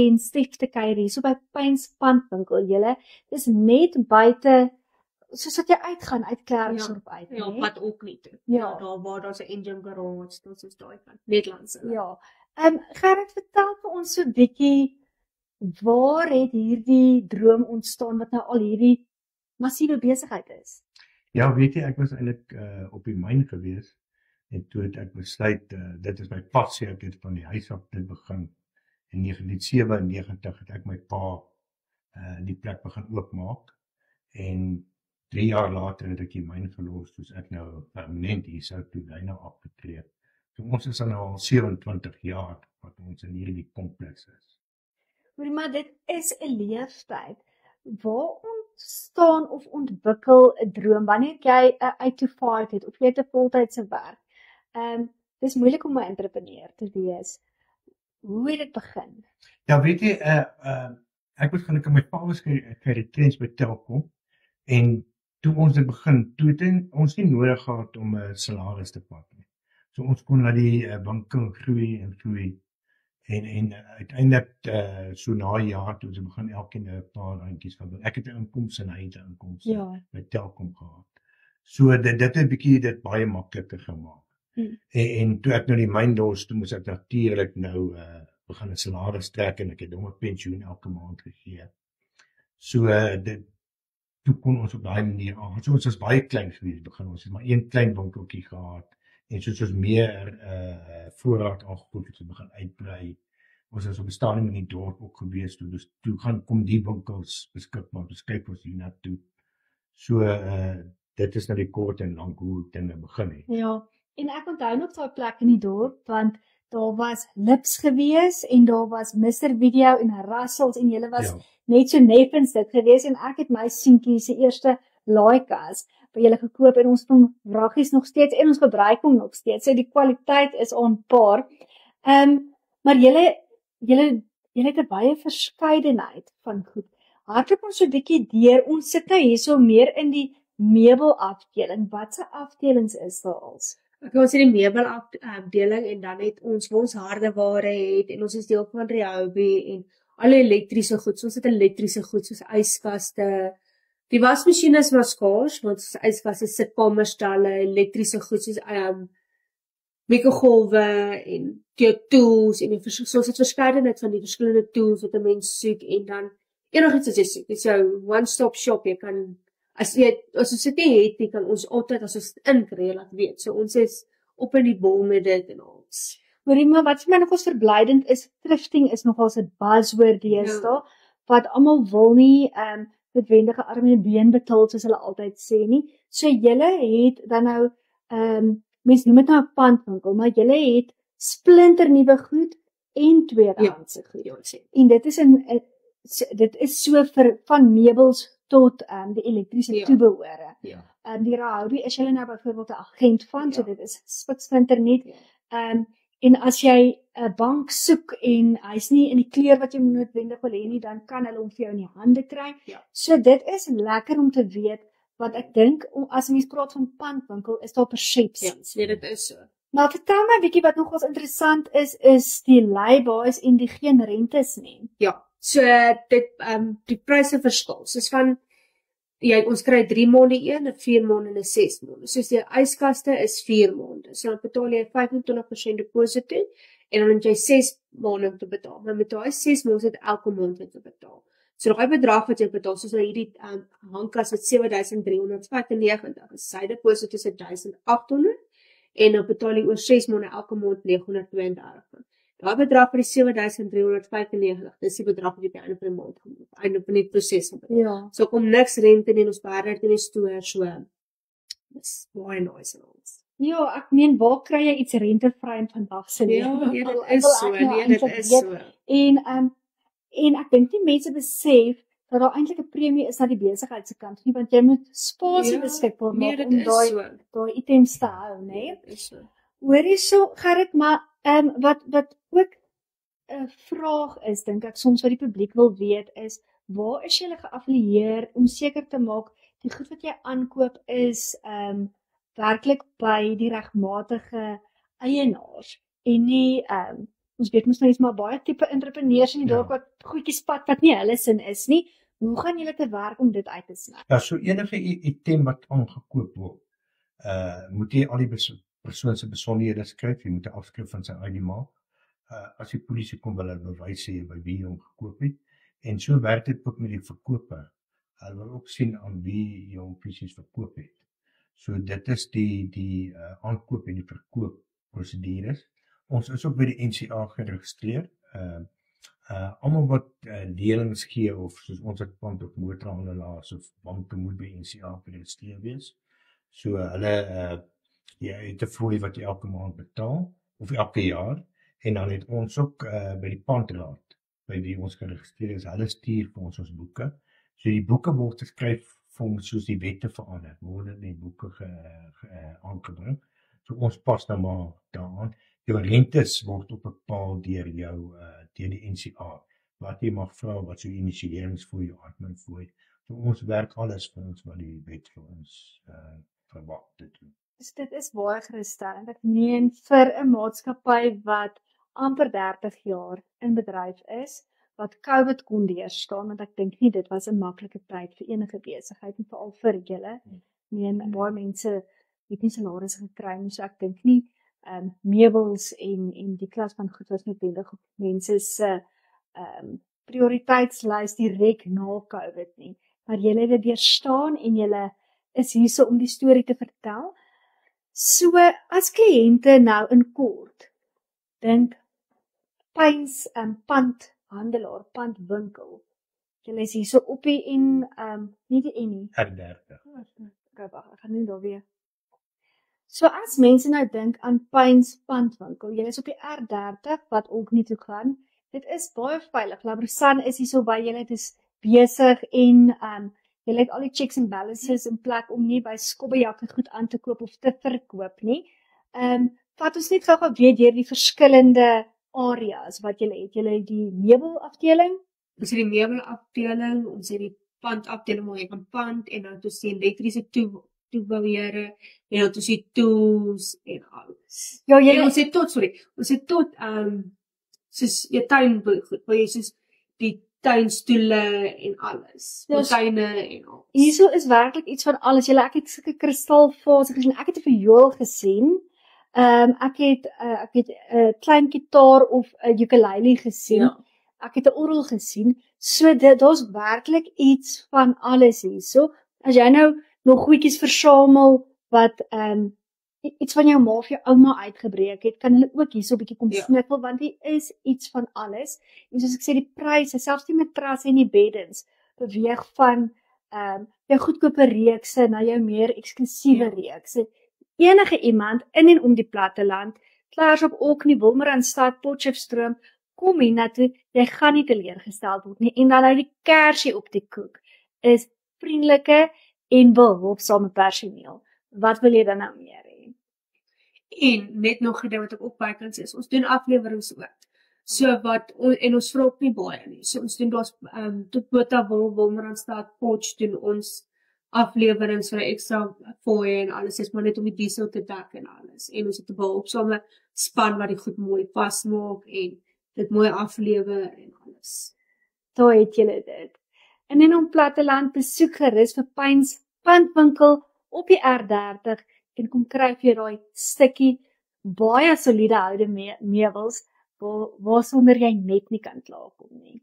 en Stef te kuier hier, so by Pyns Pandwinkel, julle, dis net buite, soos wat jy uitgaan, uit Klerksdorp uit, Ja, nee? pad ook nie toe. Ja. Daar waar daar's 'n engine garage, dit is daai kant. Nederlands. Ja. Gerrit, vertel vir ons so 'n bietjie, waar het hierdie droom ontstaan wat nou al hierdie massiewe besigheid is? Ja, weet jy, ek was eintlik op die myn gewees en toe het ek besluit, dit is my passie, ek het van die huis af dit begin. In 1997 het ek my pa die plek begin oopmaak en 3 jaar later het ek die myn verlos, soos ek nou permanent hier sou toe byna afgetree. So ons is nou al 27 jaar wat ons in hierdie kompleks is. Hoorie, maar dit is 'n leeftyd. Waar ontstaan of ontwikkel 'n droom wanneer jy 'n 8 to 5 het of jy het 'n voltydse werk? Dis moeilik om 'n entrepreneur te wees. Hoe het dit begin? Ja, weet jy, ek was gelukkig, my pa was geretrench by Telkom en toe ons dit begin, toe het ons nie nodig gehad om 'n salaris te pak nie. So ons kon na die winkel groei en groei. En uiteindelik so na 'n jaar toe ons begin elkeen 'n paar randjies van. Ek het 'n inkomste en hy het 'n inkomste by Telkom gehad. So dit het 'n bietjie dit baie makliker gemaak. En toe ek nou die myn los, toe moes ek natuurlik nou begin 'n salaris trek en ek het hom 'n pensioen elke maand gegee. So toe kon ons op daai manier aan. So ons was baie klein gewees begin. Ons het maar een klein winkeltjie gehad en soos ons meer voorraad aangekoop het, begin uitbrei. Ons is op 'n stadium in die dorp ook gewees, toe gaan kom die winkels beskikbaar, beskryf ons hiernatoe. So dit is nou die kort en lank hoe dinge begin het. Ja, en ek onthou nog daai plek in die dorp, want daar was Lips gewees en daar was Mr Video en Russells en julle was net so neffens dit gewees en ek het my seentjie se eerste laaikas by julle gekoop en ons doen wraggies nog steeds en ons gebruik hom nog steeds. So die kwaliteit is on par. Maar julle het 'n baie verskeidenheid van goed. Hardloop ons so 'n bietjie deur. Ons sit nou hierso meer in die meubelafdeling. Watse afdelings is daar als? Ons het die meubelafdeling en dan het ons hardeware het en ons is deel van Ryobi en alle elektriese goed. Ons het elektriese goed soos yskaste. Die wasmasjiene is maar skaars, want ons yskaste sit kamerstalle, elektriese goed soos mikrogolwe en tools en soos het verskeidenheid van die verskillende tools wat 'n mens soek en dan enigiets wat jy soek. Dit is jou one-stop shop. Jy kan as ons dit nie het, jy kan ons altyd as ons inkry laat weet. So ons is op in die bol met dit en ons. Hoorie, maar wat vir my nogals verblydend is, thrifting is nogals 'n buzzword deesdae, wat almal wil nie noodwendige arm en been betaal soos hulle altyd sê nie. So julle het dan nou mens noem dit nou 'n pandwinkel, maar julle het splinternuwe goed en tweedehandse goed. Ja, en dit is so vir van meubels tot die elektriese toebehore. Die Ryobi is julle nou byvoorbeeld 'n agent van, so dit is splinternuut. En as jy 'n bank soek en hy's nie in die kleur wat jy noodwendig wil hê nie, dan kan hulle hom vir jou in die hande kry. So dit is lekker om te weet, want ek dink as mens praat van pandwinkel, is daar persepsies. Ja, dit is so. Maar vertel my 'n bietjie wat nogals interessant is die laybuys en die geen rentes nie. Ja, so die pryse verskil. Soos van ons kry 3 maande een, 'n 4 maande en 'n 6 maande. Soos die yskaste is 4 maande. So dan betaal jy 25% deposito toe en dan het jy 6 maande om te betaal. Maar met daai 6 maande het elke maand wat jy betaal. So daai bedrag wat jy betaal, soos nou hierdie hangkas met 7.395, is sy deposito is 1.800 en dan betaal jy oor 6 maande elke maand 932. Daai bedrag vir die 7.395, dis die bedrag wat jy by einde van die maand gaan einde van die proses gaan betaal. So kom niks rente nie, ons berg dit in die stoor, so dis baie nice en ons. Ja, ek meen, waar kry jy iets rentevry in vandag se lewe? Ja, dit is so, dit is so. En ek dink nie mense besef dat daar eintlik 'n premie is na die besigheid se kant nie, want jy moet spasie beskikbaar maak om daai items te hou, né? Dit is so. Hoorie so, Gerrit, maar wat ook 'n vraag is, dink ek soms wat die publiek wil weet is, waar is julle geaffilieer om seker te maak die goed wat jy aankoop is werklik by die regmatige eienaars en nie Ons weet mos nou is maar baie tipe entrepreneurs in die dorp wat goedjies pat wat nie hulle sin is nie. Hoe gaan julle te werk om dit uit te sny? Ja, so enige item wat aangekoop word, moet jy al die persoon se besonderhede skryf, jy moet 'n afskrif van sy ID maak. As die polisie kom wil hulle bewys sê by wie jy hom gekoop het. En so werk dit ook met die verkoper. Hulle wil ook sien aan wie jy hom fisies verkoop het. So dit is die aankoop en die verkoop prosedures. Ons is ook by die NCA geregistreer. Almal wat delings gee of soos ons het pand of motorhandelaars of banke moet by NCA geregistreer wees. So hulle jy het 'n fooi wat jy elke maand betaal of elke jaar en dan het ons ook by die pandraad by wie ons geregistreer is, hulle stuur vir ons boeke. So die boeke word geskryf volgens soos die wette verander, word die boeke aangebring. So ons pas nou maar daaraan. Jou rentes word ook bepaal deur jou deur die NCA. Wat jy mag vra, wat so initieringsfooi, adminfooi. So ons werk alles vir ons wat die wet vir ons verwag te doen. Dus dit is baie geruststellend. Ek meen vir 'n maatskappy wat amper 30 jaar in bedryf is, wat COVID kon deurstaan, want ek dink nie dit was 'n maklike tyd vir enige besigheid en veral vir julle. Meen baie mense het nie salarisse gekry nie, so ek dink nie meubels en die klas van goed was noodwendig op mense se prioriteitslys direk na COVID nie. Maar julle het dit deurstaan en julle is hierso om die storie te vertel. So as kliënte nou in kort dink Pyns pandhandelaar, pandwinkel. Julle is hierso op die en nie die en nie. R30. Okay, wag, ek gaan nie daar weer. So as mense nou dink aan Pyns pandwinkel, julle is op die R30 wat ook nie toe gaan. Dit is baie veilig. Labresan is hierso by julle, dit is besig en julle het al die checks and balances in plek om nie by skobbejakke goed aan te koop of te verkoop nie. Vat ons net gou weer deur die verskillende areas wat julle het. Julle het die meubelafdeling. Ons het die meubelafdeling, ons het die pandafdeling waar jy kan pand en dan het ons die elektriese toebouwere en dan het ons die tools en alles. Ja, En ons het tot soos jou tuingoed, waar jy soos die tuinstoele en alles, fonteine en alles. Hierso is werklik iets van alles. Ek het sulke kristalvase gesien. Ek het 'n viool gesien. Ek het 'n klein gitaar of 'n ukulele gesien. Ja. Ek het 'n orgel gesien. So daar's werklik iets van alles hierso. As jy nou nog goedjies versamel wat iets van jou ma of jou ouma uitgebreek het, kan hulle ook hierso 'n bietjie kom snikkel want hier is iets van alles. En soos ek sê, die pryse, selfs die matrasse en die beddens beweeg van jou goedkope reekse na jou meer eksklusiewe reekse. Enige iemand in en om die platteland, Klarsop, Orkney, Wolmaranstad, Potchefstroom, kom hiernatoe, jy gaan nie teleurgestel word nie. En dan nou die kersie op die koek is vriendelike en behulpsame personeel. Wat wil jy dan nou meer hê? En net nog 'n ding wat ek ook bykans is, ons doen afleweringe ook. So en ons vra ook nie baie nie. So ons doen daar's tot Botawil, Wolmaranstad, Potch doen ons afleweringe vir 'n ekstra fooi en alles is maar net om die diesel te dek en alles. En ons het 'n behulpsame span wat die goed mooi vasmaak en dit mooi aflewer en alles. Daar het julle dit. En in ons platteland besoek gerus vir Pyns pandwinkel op die R30 en kom kryf jy daai stukkie baie soliede houde meubels waarsonder jy net nie kan klaarkom nie.